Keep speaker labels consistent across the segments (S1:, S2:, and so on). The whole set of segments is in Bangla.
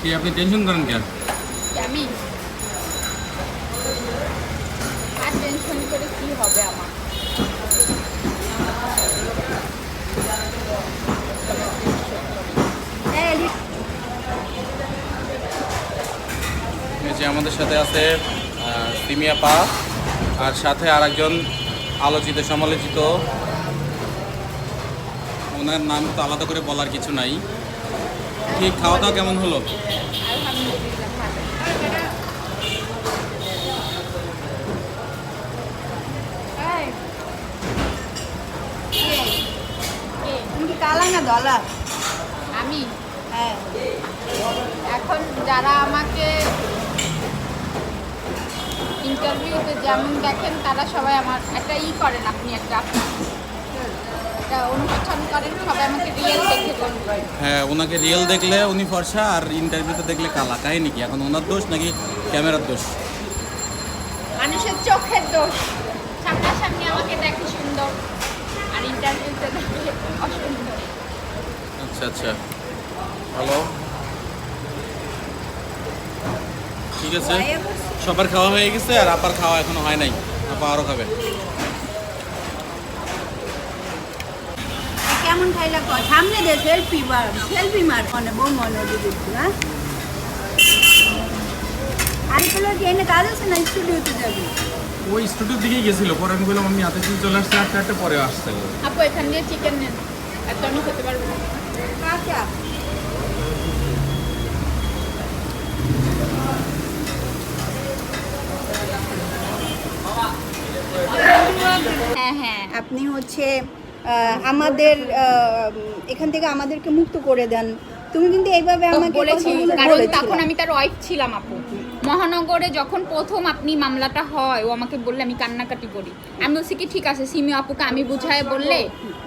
S1: কি আপনি টেনশন করেন কেন?
S2: আমি আর টেনশন করে কি হবে আমার?
S1: এই যে আমাদের সাথে আছে সিমি আপা, আর সাথে আরেকজন আলোচিত সমালোচিত, ওনার নাম তো আলাদা করে বলার কিছু নাই। ঠিক, খাওয়া দাওয়া কেমন হলো?
S2: আলহামদুলিল্লাহ ভালো। এই,
S3: তুমি কি কালা না দলা?
S2: আমি
S3: হ্যাঁ,
S2: এখন যারা আমাকে ইন্টারভিউতে যেমন দেখেন তারা সবাই আমার একটা করেন, আপনি একটা অনুষ্ঠান করেন, সবাই আমাকে রিয়েল দেখে বলবেন।
S1: হ্যাঁ, ওনাকে রিয়েল দেখলে উনি ফর্সা, আর ইন্টারভিউতে দেখলে কালা। কাহিনী কি এখন? ওনার দোষ নাকি ক্যামেরার দোষ?
S2: মানুষের চোখের দোষ। সামনাসামনি আমাকে দেখে সুন্দর, আর ইন্টারভিউতে দেখে অসুন্দর।
S1: আচ্ছা আচ্ছা, ভালো, ঠিক আছে। সবার খাওয়া হয়ে গেছে, আর আপার খাওয়া এখনো হয় নাই। আপা আরও খাবে।
S3: কেমন খাইলা কর? সামনে দে, সেলফি মার মনে বউ মনে দিদি। হ্যাঁ, আরেকগুলো কি এনে কাজ আছে না? স্টুডিওতে যাবি?
S1: ওই স্টুডিওর দিকেই গেছিল, পরে আমি বললাম আমি হাতে দিয়ে চলে আসছে, একটা পরে আসছে।
S2: আপু এখান দিয়ে চিকেন নেন, একদম আমি খেতে পারবো না।
S3: কাঁচা।
S2: হ্যাঁ হ্যাঁ,
S3: আপনি হচ্ছে আমাদের এখান থেকে আমাদেরকে মুক্ত করে দেন। তুমি কিন্তু এইভাবে আমাকে
S2: বলেছি,
S3: কথাগুলো
S2: কারণ
S3: বলেছিলে।
S2: তখন আমি তার ওয়াইফ ছিলাম আপু। মহানগরে যখন প্রথম আপনি মামলাটা হয়, ও আমাকে বললে, আমি কান্নাকাটি করি। আমি বলছি কি ঠিক আছে, সিমি আপুকে আমি বুঝায় বললে,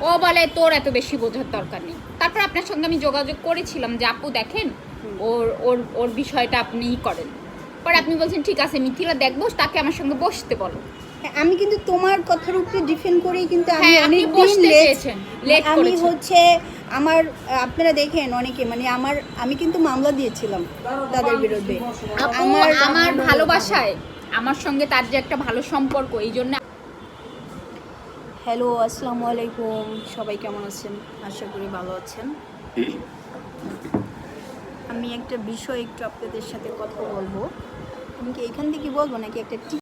S2: ও বলে তোর এত বেশি বোঝার দরকার নেই। তারপর আপনার সঙ্গে আমি যোগাযোগ করেছিলাম যে আপু দেখেন ওর ওর ওর বিষয়টা আপনিই করেন। পরে আপনি বলছেন ঠিক আছে মিথিলা দেখবো, তাকে আমার সঙ্গে বসতে বলো।
S3: আমি কিন্তু তোমার কথার উপরে ডিফেন্ড করেই কিন্তু আমি
S2: হ্যাঁ, আপনি
S3: অনেক
S2: বসতে
S3: দিন
S2: চেয়েছেন, লেট
S3: আমি
S2: করেছেন।
S3: হচ্ছে আমার আপনারা দেখেন অনেকে মানে আমি কিন্তু মামলা দিয়েছিলাম তাদের বিরুদ্ধে।
S2: আপু আমার ভালোবাসায় আমার সঙ্গে তার যে একটা ভালো সম্পর্ক, এই জন্য।
S3: হ্যালো, আসসালামু আলাইকুম, সবাই কেমন আছেন? আশা করি ভালো আছেন। আমি একটা বিষয় একটু আপনাদের সাথে কথা বলবো। আমি কি এখান থেকে বলবো নাকি একটা